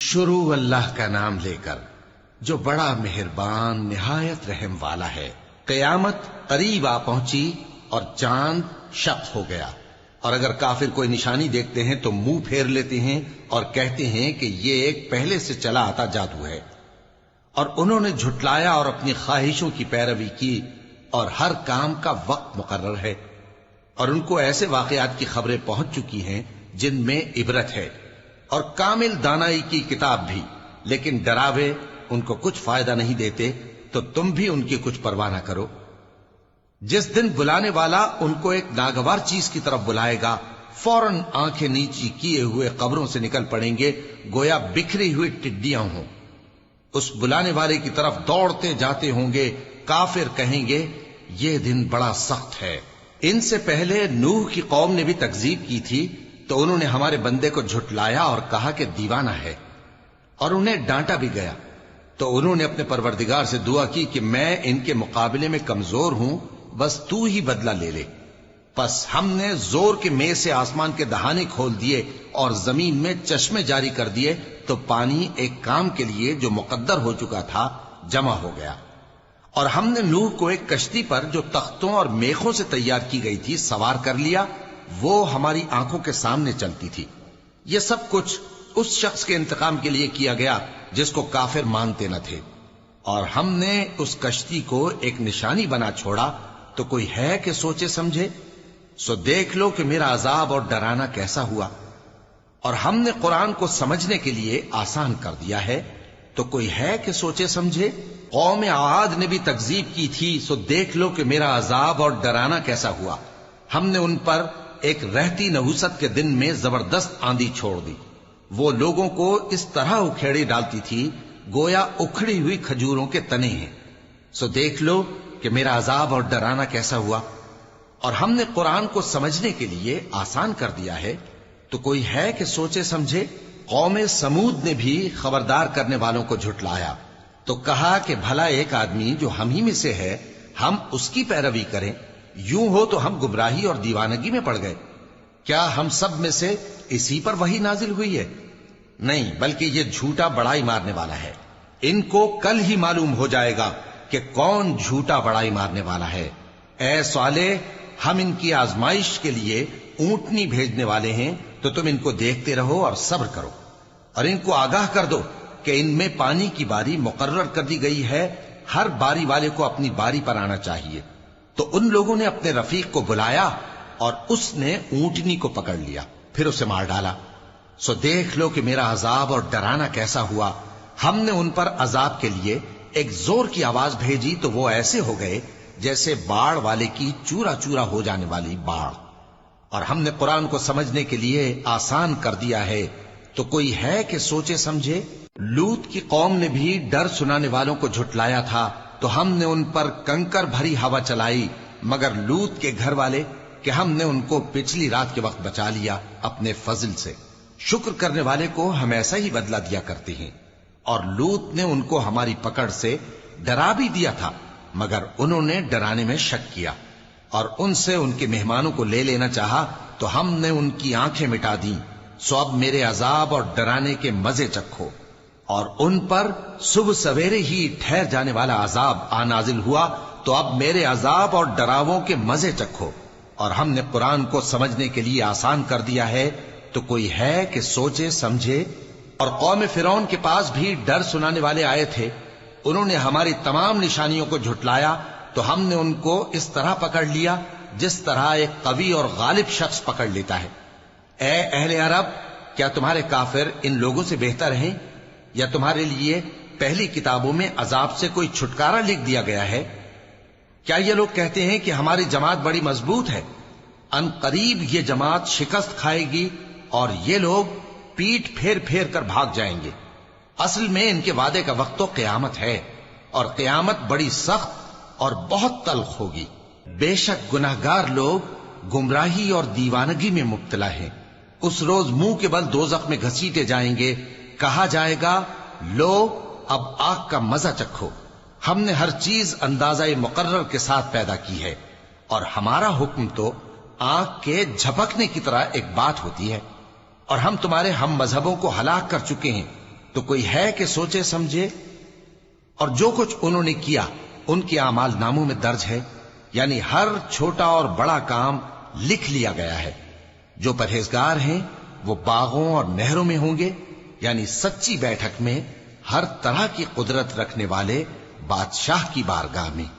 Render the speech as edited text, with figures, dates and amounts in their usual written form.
شروع اللہ کا نام لے کر جو بڑا مہربان نہایت رحم والا ہے۔ قیامت قریب آ پہنچی اور چاند شق ہو گیا، اور اگر کافر کوئی نشانی دیکھتے ہیں تو منہ پھیر لیتے ہیں اور کہتے ہیں کہ یہ ایک پہلے سے چلا آتا جادو ہے۔ اور انہوں نے جھٹلایا اور اپنی خواہشوں کی پیروی کی، اور ہر کام کا وقت مقرر ہے۔ اور ان کو ایسے واقعات کی خبریں پہنچ چکی ہیں جن میں عبرت ہے، اور کامل دانائی کی کتاب بھی، لیکن ڈراوے ان کو کچھ فائدہ نہیں دیتے، تو تم بھی ان کی کچھ پرواہ نہ کرو۔ جس دن بلانے والا ان کو ایک ناگوار چیز کی طرف بلائے گا، فوراً آنکھیں نیچی کیے ہوئے قبروں سے نکل پڑیں گے گویا بکھری ہوئی ٹڈیاں ہوں۔ اس بلانے والے کی طرف دوڑتے جاتے ہوں گے۔ کافر کہیں گے یہ دن بڑا سخت ہے۔ ان سے پہلے نوح کی قوم نے بھی تکذیب کی تھی، تو انہوں نے ہمارے بندے کو جھٹلایا اور کہا کہ دیوانہ ہے، اور انہیں ڈانٹا بھی گیا۔ تو انہوں نے اپنے پروردگار سے دعا کی کہ میں ان کے مقابلے میں کمزور ہوں، بس تو ہی بدلہ لے لے۔ پس ہم نے زور کے میں سے آسمان کے دہانے کھول دیے اور زمین میں چشمے جاری کر دیے، تو پانی ایک کام کے لیے جو مقدر ہو چکا تھا جمع ہو گیا۔ اور ہم نے نوح کو ایک کشتی پر جو تختوں اور میخوں سے تیار کی گئی تھی سوار کر لیا، وہ ہماری آنکھوں کے سامنے چلتی تھی۔ یہ سب کچھ اس شخص کے انتقام کے لیے کیا گیا جس کو کافر مانتے نہ تھے۔ اور ہم نے اس کشتی کو ایک نشانی بنا چھوڑا، تو کوئی ہے کہ سوچے سمجھے؟ سو دیکھ لو کہ میرا عذاب اور ڈرانا کیسا ہوا۔ اور ہم نے قرآن کو سمجھنے کے لیے آسان کر دیا ہے، تو کوئی ہے کہ سوچے سمجھے؟ قوم عاد نے بھی تکذیب کی تھی، سو دیکھ لو کہ میرا عذاب اور ڈرانا کیسا ہوا۔ ہم نے ان پر ایک رہتی نحوست کے دن میں زبردست آندھی چھوڑ دی، وہ لوگوں کو اس طرح اکھیڑی ڈالتی تھی گویا اکھڑی ہوئی کھجوروں کے تنے ہیں۔ سو دیکھ لو کہ میرا عذاب اور ڈرانا کیسا ہوا۔ اور ہم نے قرآن کو سمجھنے کے لیے آسان کر دیا ہے، تو کوئی ہے کہ سوچے سمجھے؟ قوم سمود نے بھی خبردار کرنے والوں کو جھٹلایا، تو کہا کہ بھلا ایک آدمی جو ہم ہی میں سے ہے، ہم اس کی پیروی کریں؟ یوں ہو تو ہم گمراہی اور دیوانگی میں پڑ گئے۔ کیا ہم سب میں سے اسی پر وحی نازل ہوئی ہے؟ نہیں، بلکہ یہ جھوٹا بڑائی مارنے والا ہے۔ ان کو کل ہی معلوم ہو جائے گا کہ کون جھوٹا بڑائی مارنے والا ہے۔ اے صالح، ہم ان کی آزمائش کے لیے اونٹنی بھیجنے والے ہیں، تو تم ان کو دیکھتے رہو اور صبر کرو، اور ان کو آگاہ کر دو کہ ان میں پانی کی باری مقرر کر دی گئی ہے، ہر باری والے کو اپنی باری پر آنا چاہیے۔ تو ان لوگوں نے اپنے رفیق کو بلایا، اور اس نے اونٹنی کو پکڑ لیا، پھر اسے مار ڈالا۔ سو دیکھ لو کہ میرا عذاب اور ڈرانا کیسا ہوا۔ ہم نے ان پر عذاب کے لیے ایک زور کی آواز بھیجی، تو وہ ایسے ہو گئے جیسے باڑ والے کی چورا چورا ہو جانے والی باڑ۔ اور ہم نے قرآن کو سمجھنے کے لیے آسان کر دیا ہے، تو کوئی ہے کہ سوچے سمجھے؟ لوط کی قوم نے بھی ڈر سنانے والوں کو جھٹلایا تھا، تو ہم نے ان پر کنکر بھری ہوا چلائی، مگر لوط کے گھر والے کہ ہم نے ان کو پچھلی رات کے وقت بچا لیا اپنے فضل سے۔ شکر کرنے والے کو ہم ایسا ہی بدلہ دیا کرتے ہیں۔ اور لوط نے ان کو ہماری پکڑ سے ڈرا بھی دیا تھا، مگر انہوں نے ڈرانے میں شک کیا، اور ان سے ان کے مہمانوں کو لے لینا چاہا، تو ہم نے ان کی آنکھیں مٹا دیں۔ سو اب میرے عذاب اور ڈرانے کے مزے چکھو۔ اور ان پر صبح سویرے ہی ٹھہر جانے والا عذاب آ نازل ہوا، تو اب میرے عذاب اور ڈراووں کے مزے چکھو۔ اور ہم نے قرآن کو سمجھنے کے لیے آسان کر دیا ہے، تو کوئی ہے کہ سوچے سمجھے؟ اور قوم فرعون کے پاس بھی ڈر سنانے والے آئے تھے، انہوں نے ہماری تمام نشانیوں کو جھٹلایا، تو ہم نے ان کو اس طرح پکڑ لیا جس طرح ایک قوی اور غالب شخص پکڑ لیتا ہے۔ اے اہل عرب، کیا تمہارے کافر ان لوگوں سے بہتر ہیں؟ یا تمہارے لیے پہلی کتابوں میں عذاب سے کوئی چھٹکارا لکھ دیا گیا ہے؟ کیا یہ لوگ کہتے ہیں کہ ہماری جماعت بڑی مضبوط ہے؟ ان قریب یہ جماعت شکست کھائے گی، اور یہ لوگ پیٹ پھیر پھیر کر بھاگ جائیں گے۔ اصل میں ان کے وعدے کا وقت تو قیامت ہے، اور قیامت بڑی سخت اور بہت تلخ ہوگی۔ بے شک گناہگار لوگ گمراہی اور دیوانگی میں مبتلا ہیں۔ اس روز منہ کے بل دوزخ میں گھسیٹے جائیں گے، کہا جائے گا لو اب آگ کا مزہ چکھو۔ ہم نے ہر چیز اندازہ مقرر کے ساتھ پیدا کی ہے، اور ہمارا حکم تو آنکھ کے جھپکنے کی طرح ایک بات ہوتی ہے۔ اور ہم تمہارے ہم مذہبوں کو ہلاک کر چکے ہیں، تو کوئی ہے کہ سوچے سمجھے؟ اور جو کچھ انہوں نے کیا ان کے اعمال ناموں میں درج ہے، یعنی ہر چھوٹا اور بڑا کام لکھ لیا گیا ہے۔ جو پرہیزگار ہیں وہ باغوں اور نہروں میں ہوں گے، یعنی سچی بیٹھک میں، ہر طرح کی قدرت رکھنے والے بادشاہ کی بارگاہ میں۔